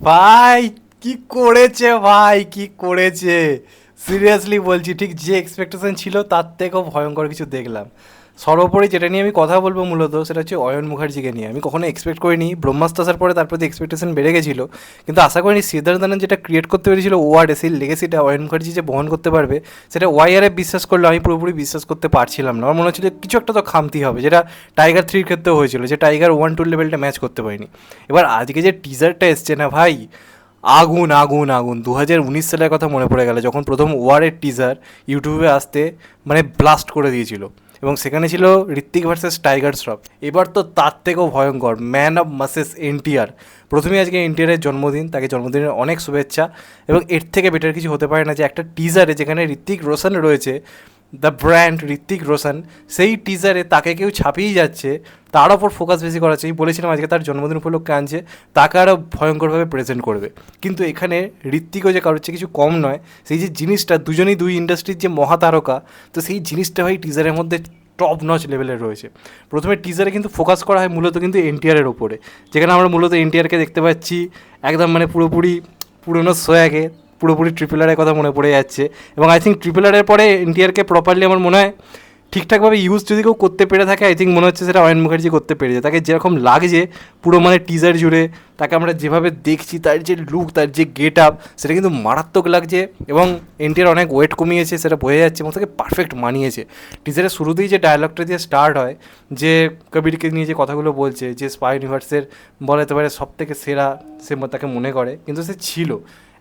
ভাই কি করেছে, ভাই কি করেছে, সিরিয়াসলি বলছি, ঠিক যে এক্সপেকটেশন ছিল তার থেকেও ভয়ঙ্কর কিছু দেখলাম। সর্বোপরি যেটা নিয়ে আমি কথা বলবো মূলত সেটা হচ্ছে অয়ন মুখার্জিকে নিয়ে। আমি কখনো এক্সপেক্ট করিনি, ব্রহ্মাস্ত্র আসার পরে তার প্রতি এক্সপেকটেশন বেড়ে গেছিলো, কিন্তু আশা করিনি সিদ্ধার্থ আনন্দ যেটা ক্রিয়েট করতে পেরেছিল ওয়ার্ডে, সেই লেগেসিটা অয়ন মুখার্জি যে বহন করতে পারবে সেটা ওয়াইআরে বিশ্বাস করলে আমি পুরোপুরি বিশ্বাস করতে পারছিলাম না। আমার মনে হচ্ছিল কিছু একটা তো খামতি হবে, যেটা টাইগার 3 ক্ষেত্রেও হয়েছিল, যে টাইগার 1-2 লেভেলটা ম্যাচ করতে পারিনি। এবার আজকে যে টিজারটা এসছে না ভাই, আগুন আগুন আগুন। 2019 সালের কথা মনে পড়ে গেল, যখন প্রথম ওয়ারের টিজার ইউটিউবে আসতে মানে ব্লাস্ট করে দিয়েছিল, এবং সেখানে ছিল ঋত্বিক ভার্সেস টাইগার শ্রফ। এবার তো তার থেকেও ভয়ঙ্কর, ম্যান অফ মাসেস এনটিআর। প্রথমেই আজকে এনটিআরের জন্মদিন, তাকে জন্মদিনের অনেক শুভেচ্ছা। এবং এর থেকে বেটার কিছু হতে পারে না যে একটা টিজারে যেখানে ঋত্বিক রোশন রয়েছে, দ্য ব্র্যান্ড ঋত্বিক রোশন, সেই টিজারে তাকে কেউ ছাপিয়ে যাচ্ছে, তার ওপর ফোকাস বেশি করা চাই। বলেছিলাম আজকে তার জন্মদিন উপলক্ষে আনছে, তাকে আরও ভয়ঙ্করভাবে প্রেজেন্ট করবে। কিন্তু এখানে ঋত্বিকও যে কারোর চেয়ে কিছু কম নয়, সেই যে জিনিসটা, দুজনেই দুই ইন্ডাস্ট্রির যে মহাতারকা, তো সেই জিনিসটা ভাই টিজারের মধ্যে টপ নচ লেভেলের রয়েছে। প্রথমে টিজারে কিন্তু ফোকাস করা হয় মূলত কিন্তু এনটিআরের ওপরে, যেখানে আমরা মূলত এনটিআরকে দেখতে পাচ্ছি একদম মানে পুরোপুরি পুরনো সোয়াগে, পুরোপুরি ট্রিপল আরের কথা মনে পড়ে যাচ্ছে। এবং আই থিঙ্ক ট্রিপল আরের পরে এনটিআরকে প্রপারলি আমার মনে হয় ঠিকঠাকভাবে ইউজ যদি কেউ করতে পেরে থাকে, আই থিঙ্ক মনে হচ্ছে সেটা অয়ন মুখার্জি করতে পেরেছে। তাকে যেরকম লাগছে পুরো মানে টিজার জুড়ে, তাকে আমরা যেভাবে দেখছি, তার যে লুক, তার যে গেট আপ, সেটা কিন্তু মারাত্মক লাগছে। এবং এনটিআর অনেক ওয়েট কমিয়েছে সেটা বোঝা যাচ্ছে, এবং তাকে পারফেক্ট মানিয়েছে। টিজারের শুরুতেই যে ডায়লগটা দিয়ে স্টার্ট হয়, যে কবিরকে নিয়ে যে কথাগুলো বলছে, যে স্পাই ইউনিভার্সের বলা যেতে পারে সব থেকে সেরা সে তাকে মনে করে, কিন্তু সে ছিল,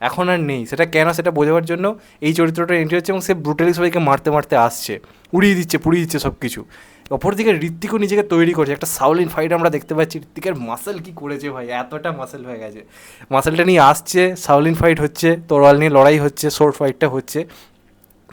এখন আর নেই। সেটা কেন, সেটা বোঝাবার জন্য এই চরিত্রটা এন্ট্রি হচ্ছে, এবং সে ব্রুটালি সবাইকে মারতে মারতে আসছে, উড়িয়ে দিচ্ছে, পুড়িয়ে দিচ্ছে সব কিছু। অপরদিকে ঋত্বিকও নিজেকে তৈরি করছে, একটা সাউলিন ফাইট আমরা দেখতে পাচ্ছি। ঋত্বিকের মাসেল কী করেছে ভাই, এতটা মাসেল হয়ে গেছে, মাসেলটা নিয়ে আসছে, সাউলিন ফাইট হচ্ছে, তরোয়াল নিয়ে লড়াই হচ্ছে, সোর্ড ফাইটটা হচ্ছে,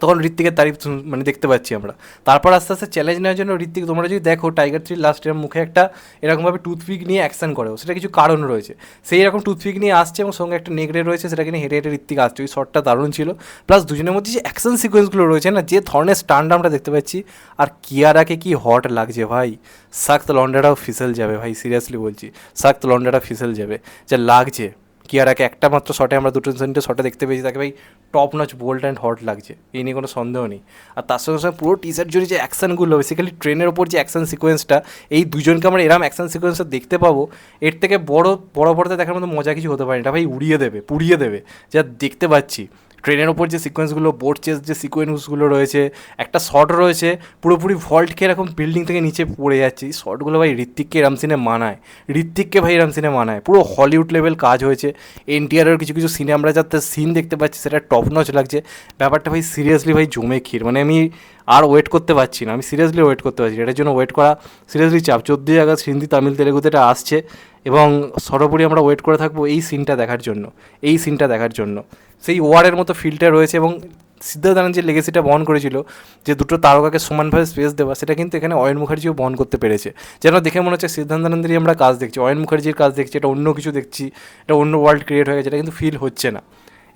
তখন ঋত্বিকের তারিফ মানে দেখতে পাচ্ছি আমরা। তারপর আস্তে আস্তে চ্যালেঞ্জ নেওয়ার জন্য ঋত্বিক, তোমরা যদি দেখো টাইগার 3 লাস্টের মুখে একটা এরকমভাবে টুথপিক নিয়ে অ্যাকশন করেও, সেটা কিছু কারণ রয়েছে। সেই রকম টুথপিক নিয়ে আসছে এবং সঙ্গে একটা নেগড়ে রয়েছে, সেটাকে নিয়ে হেঁটে হেঁটে ঋত্বিক আসছে। ওই শটটা দারুণ ছিল। প্লাস দুজনের মধ্যে যে অ্যাকশন সিকোয়েন্সগুলো রয়েছে না, যে ধরনের স্টান্ড আমরা দেখতে পাচ্ছি, আর কিয়ারাকে কি হট লাগছে ভাই। সাক্ত লন্ডাটাও ফিসেল যাবে ভাই, সিরিয়াসলি বলছি, সাক্ত লন্ডাটা ফিসেল যাবে যা লাগছে। কিয়ারাকে একটা মাত্র শটে, আমরা দুটো তিনটে শটে দেখতে পেয়েছি, তাকে ভাই top notch bold and hot লাগছে, এই নিয়ে কোনো সন্দেহ নেই। আর তার সঙ্গে সঙ্গে পুরো টিজার জুড়ে যে অ্যাকশানগুলো, বেসিক্যালি ট্রেনের ওপর যে অ্যাকশন সিকোয়েন্সটা, এই দুজনকে আমরা এরম অ্যাকশন সিকোয়েন্সটা দেখতে পাবো, এর থেকে বড় বড় পর্দায় দেখার মতো মজা কিছু হতে পারে। এটা ভাই উড়িয়ে দেবে, পুড়িয়ে দেবে যা দেখতে পাচ্ছি। ট্রেনের ওপর যে সিকোয়েন্সগুলো, বোট চেস যে সিকোয়েন্সগুলো রয়েছে, একটা শট রয়েছে পুরোপুরি ভল্ট খেয়ে এরকম বিল্ডিং থেকে নিচে পড়ে যাচ্ছে, এই শটগুলো ভাই ঋত্বিককে এরম সিনে মানায়, ঋত্বিককে ভাই এরম সিনে মানায়, পুরো হলিউড লেভেল কাজ হয়েছে। এনটিআরের কিছু কিছু সিনে আমরা যাতে সিন দেখতে পাচ্ছি, সেটা টপ নচ লাগছে। ব্যাপারটা ভাই সিরিয়াসলি ভাই জমে ক্ষীর, মানে আমি আর ওয়েট করতে পারছি না, আমি সিরিয়াসলি ওয়েট করতে পারছি, এটার জন্য ওয়েট করা সিরিয়াসলি চাপ। 14ই আগস্ট হিন্দি, তামিল, তেলেগুতে এটা আসছে, এবং সর্বোপরি আমরা ওয়েট করে থাকবো এই সিনটা দেখার জন্য, এই সিনটা দেখার জন্য। সেই ওয়ারের মতো ফিলটা রয়েছে, এবং সিদ্ধার্থ আনন্দ যে লেগেসিটা বহন করেছিল, যে দুটো তারকাকে সমানভাবে স্পেস দেওয়া, সেটা কিন্তু এখানে অয়ন মুখার্জিও বহন করতে পেরেছে। যেন দেখে মনে হচ্ছে সিদ্ধার্থ আনন্দেরই আমরা কাজ দেখছি, অয়ন মুখার্জির কাজ দেখছি, এটা অন্য কিছু দেখছি, এটা অন্য ওয়ার্ল্ড ক্রিয়েট হয়ে গেছে, এটা কিন্তু ফিল হচ্ছে না।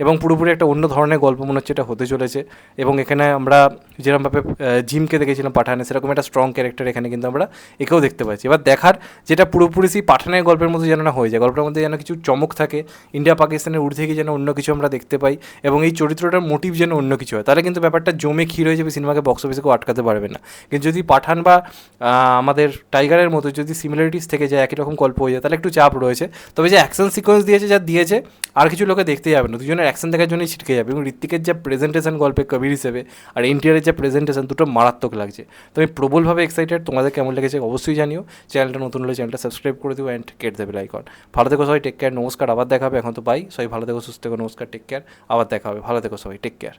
এবং পুরোপুরি একটা অন্য ধরনের গল্প মনে হচ্ছে এটা হতে চলেছে। এবং এখানে আমরা যেরকমভাবে জিমকে দেখেছিলাম পাঠানে, সেরকম একটা স্ট্রং ক্যারেক্টার এখানে কিন্তু আমরা একেও দেখতে পাচ্ছি। এবার দেখার যেটা পুরোপুরি সেই পাঠানের গল্পের মধ্যে যেন না হয়ে যায়, গল্পের মধ্যে যেন কিছু চমক থাকে, ইন্ডিয়া পাকিস্তানের ঊর্ধ্বে গিয়ে যেন অন্য কিছু আমরা দেখতে পাই, এবং এই চরিত্রটার মোটিভ যেন অন্য কিছু হয়, তাহলে কিন্তু ব্যাপারটা জমে ক্ষীর হয়ে যাবে, সিনেমাকে বক্স অফিসেও আটকাতে পারবে না। কিন্তু যদি পাঠান বা আমাদের টাইগারের মতো যদি সিমিলারিটিস থেকে যায়, একই রকম গল্প হয়ে যায়, তাহলে একটু চাপ রয়েছে। তবে যে অ্যাকশন সিকোয়েন্স দিয়েছে, যা দিয়েছে, আর কিছু লোকে দেখতে যাবে না, দুজনের অ্যাকশন দেখার জন্যই ছিটকে যাবে। এবং ঋত্বিকের যা প্রেজেন্টেশন গল্পে কবির হিসেবে, আর এনটিআরের যা প্রেজেন্টেশন, দুটো মারাত্মক লাগছে। তো আমি প্রবলভাবে এক্সাইটেড, তোমাদের কেমন লেগেছে অবশ্যই জানিও। চ্যানেলটা নতুন হলে চ্যানেলটা সাবস্ক্রাইব করে দিও, অ্যান্ড কেট দেবে লাইক অন। ভালো থেকো সবাই, টেক কেয়ার, নমস্কার, আবার দেখা হবে। এখন তো বাই, সবাই ভালো থেকো, সুস্থ থেকো, নমস্কার, টেক কেয়ার, আবার দেখা হবে, ভালো থেকো সবাই, টেক কেয়ার।